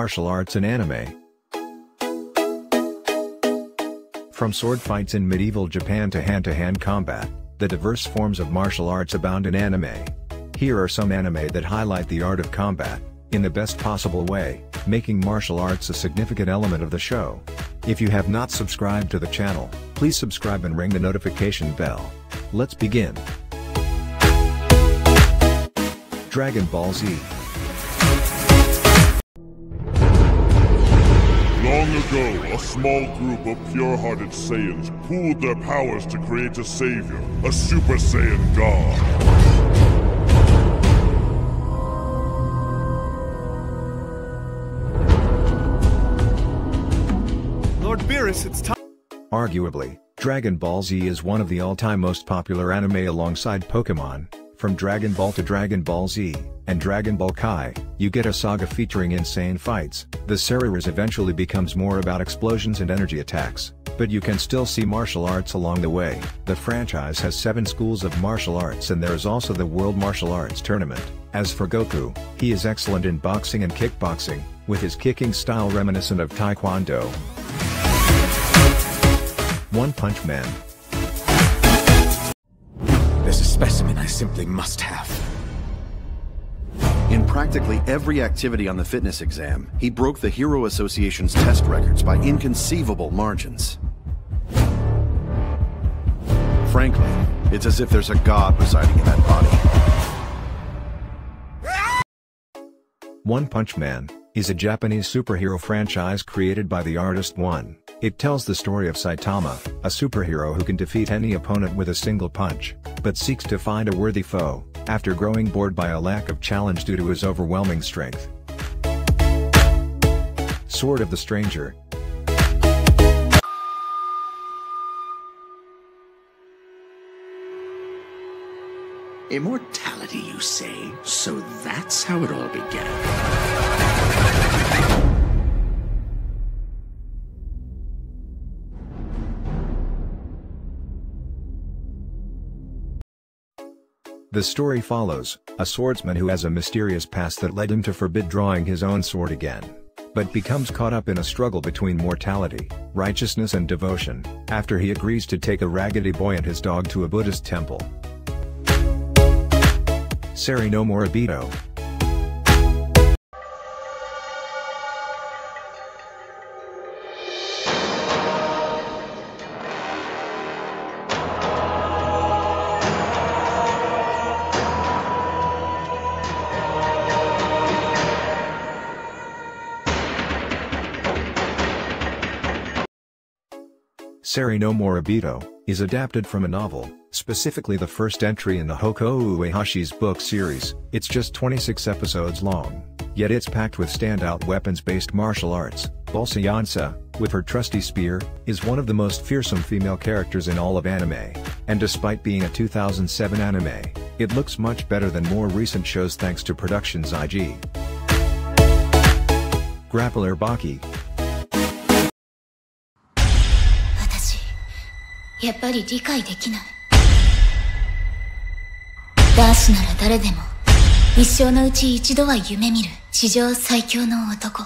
Martial arts in anime. From sword fights in medieval Japan to hand-to-hand combat, the diverse forms of martial arts abound in anime. Here are some anime that highlight the art of combat, in the best possible way, making martial arts a significant element of the show. If you have not subscribed to the channel, please subscribe and ring the notification bell. Let's begin. Dragon Ball Z. Long ago, a small group of pure-hearted Saiyans pooled their powers to create a savior, a Super Saiyan God. Lord Beerus, it's time. Arguably, Dragon Ball Z is one of the all-time most popular anime alongside Pokemon. From Dragon Ball to Dragon Ball Z, and Dragon Ball Kai, you get a saga featuring insane fights. The series eventually becomes more about explosions and energy attacks, but you can still see martial arts along the way. The franchise has 7 schools of martial arts and there is also the World Martial Arts Tournament. As for Goku, he is excellent in boxing and kickboxing, with his kicking style reminiscent of Taekwondo. One Punch Man. There's a specimen I simply must have. In practically every activity on the fitness exam, he broke the Hero Association's test records by inconceivable margins. Frankly, it's as if there's a god residing in that body. One Punch Man is a Japanese superhero franchise created by the artist One. It tells the story of Saitama, a superhero who can defeat any opponent with a single punch, but seeks to find a worthy foe, after growing bored by a lack of challenge due to his overwhelming strength. Sword of the Stranger. Immortality, you say? So that's how it all began. The story follows a swordsman who has a mysterious past that led him to forbid drawing his own sword again, but becomes caught up in a struggle between mortality, righteousness and devotion, after he agrees to take a raggedy boy and his dog to a Buddhist temple. Sari no Moribito. Sari no Moribito is adapted from a novel, specifically the first entry in the Hokou Uehashi's book series. It's just 26 episodes long, yet it's packed with standout weapons-based martial arts. Balsayansa, with her trusty spear, is one of the most fearsome female characters in all of anime, and despite being a 2007 anime, it looks much better than more recent shows thanks to Productions IG. Grappler Baki. やっぱり理解できない。男子なら誰でも一生のうち一度は夢見る史上最強の男。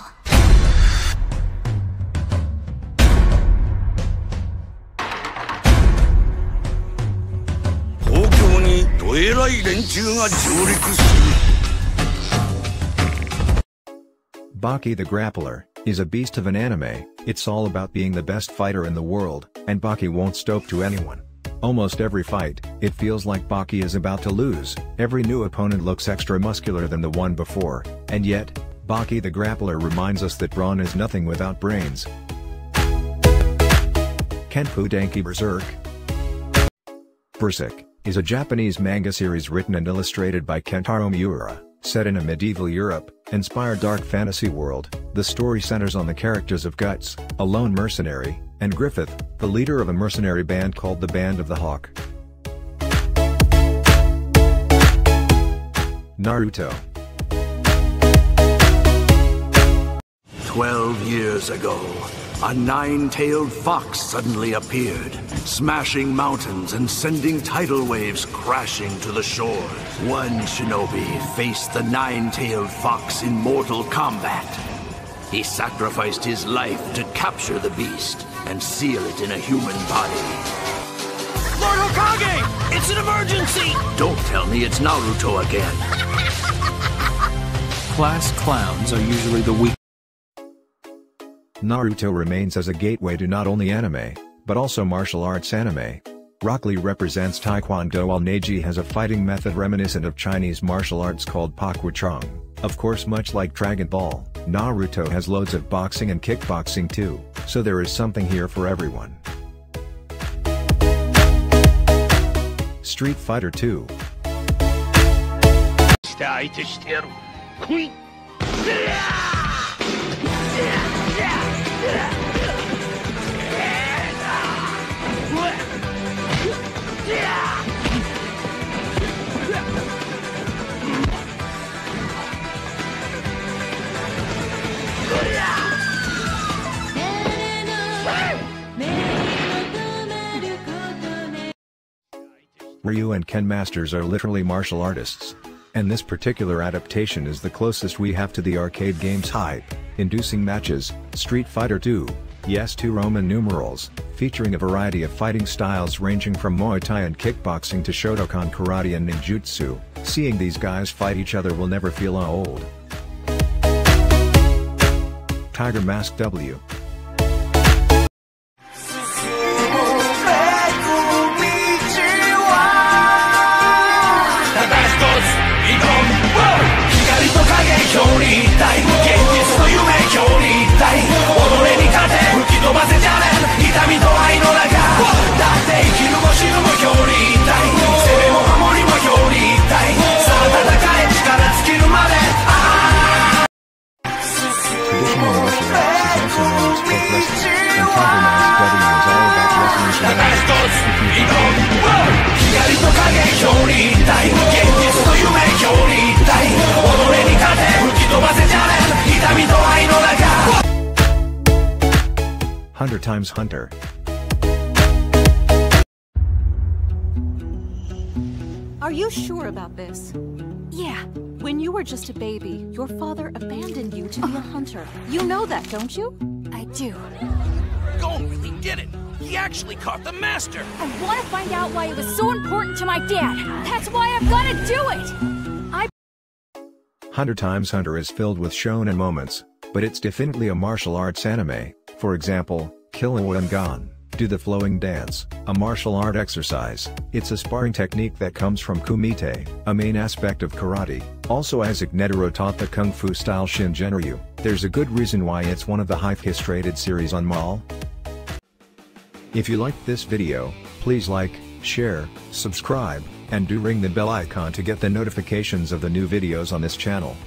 東京にどえらい連中が上陸する。Baki the Grappler is a beast of an anime. It's all about being the best fighter in the world, and Baki won't stoop to anyone. Almost every fight, it feels like Baki is about to lose. Every new opponent looks extra muscular than the one before, and yet, Baki the Grappler reminds us that brawn is nothing without brains. KENPUU DENKI BERSERK. BERSERK is a Japanese manga series written and illustrated by Kentaro Miura. Set in a medieval Europe-inspired dark fantasy world, the story centers on the characters of Guts, a lone mercenary, and Griffith, the leader of a mercenary band called the Band of the Hawk. Naruto. 12 years ago, a nine-tailed fox suddenly appeared, smashing mountains and sending tidal waves crashing to the shore. One shinobi faced the nine-tailed fox in mortal combat. He sacrificed his life to capture the beast and seal it in a human body. Lord Hokage! It's an emergency! Don't tell me it's Naruto again. Class clowns are usually the weak. Naruto remains as a gateway to not only anime, but also martial arts anime. Rock Lee represents Taekwondo while Neji has a fighting method reminiscent of Chinese martial arts called Pak Wei Chong. Of course, much like Dragon Ball, Naruto has loads of boxing and kickboxing too, so there is something here for everyone. Street Fighter 2. Ryu and Ken masters are literally martial artists. And this particular adaptation is the closest we have to the arcade game's hype, inducing matches. Street Fighter 2, yes, 2 Roman numerals, featuring a variety of fighting styles ranging from Muay Thai and kickboxing to Shotokan karate and ninjutsu. Seeing these guys fight each other will never feel old. Tiger Mask W. Traditional martial arts is also known as folk wrestling, and Tiger Mask W is all about wrestling shenanigans. Hunter times Hunter. Are you sure about this? Yeah. When you were just a baby, your father abandoned you to be a hunter. You know that, don't you? I do. Gon really did it! He actually caught the master! I want to find out why it was so important to my dad. That's why I've got to do it! Hunter times Hunter is filled with shonen moments, but it's definitely a martial arts anime. For example, Kill and Gon, do the flowing dance, a martial art exercise. It's a sparring technique that comes from kumite, a main aspect of karate. Also, Isaac Netero taught the kung fu style Shingenryu. There's a good reason why it's one of the highest rated series on MAL. If you liked this video, please like, share, subscribe, and do ring the bell icon to get the notifications of the new videos on this channel.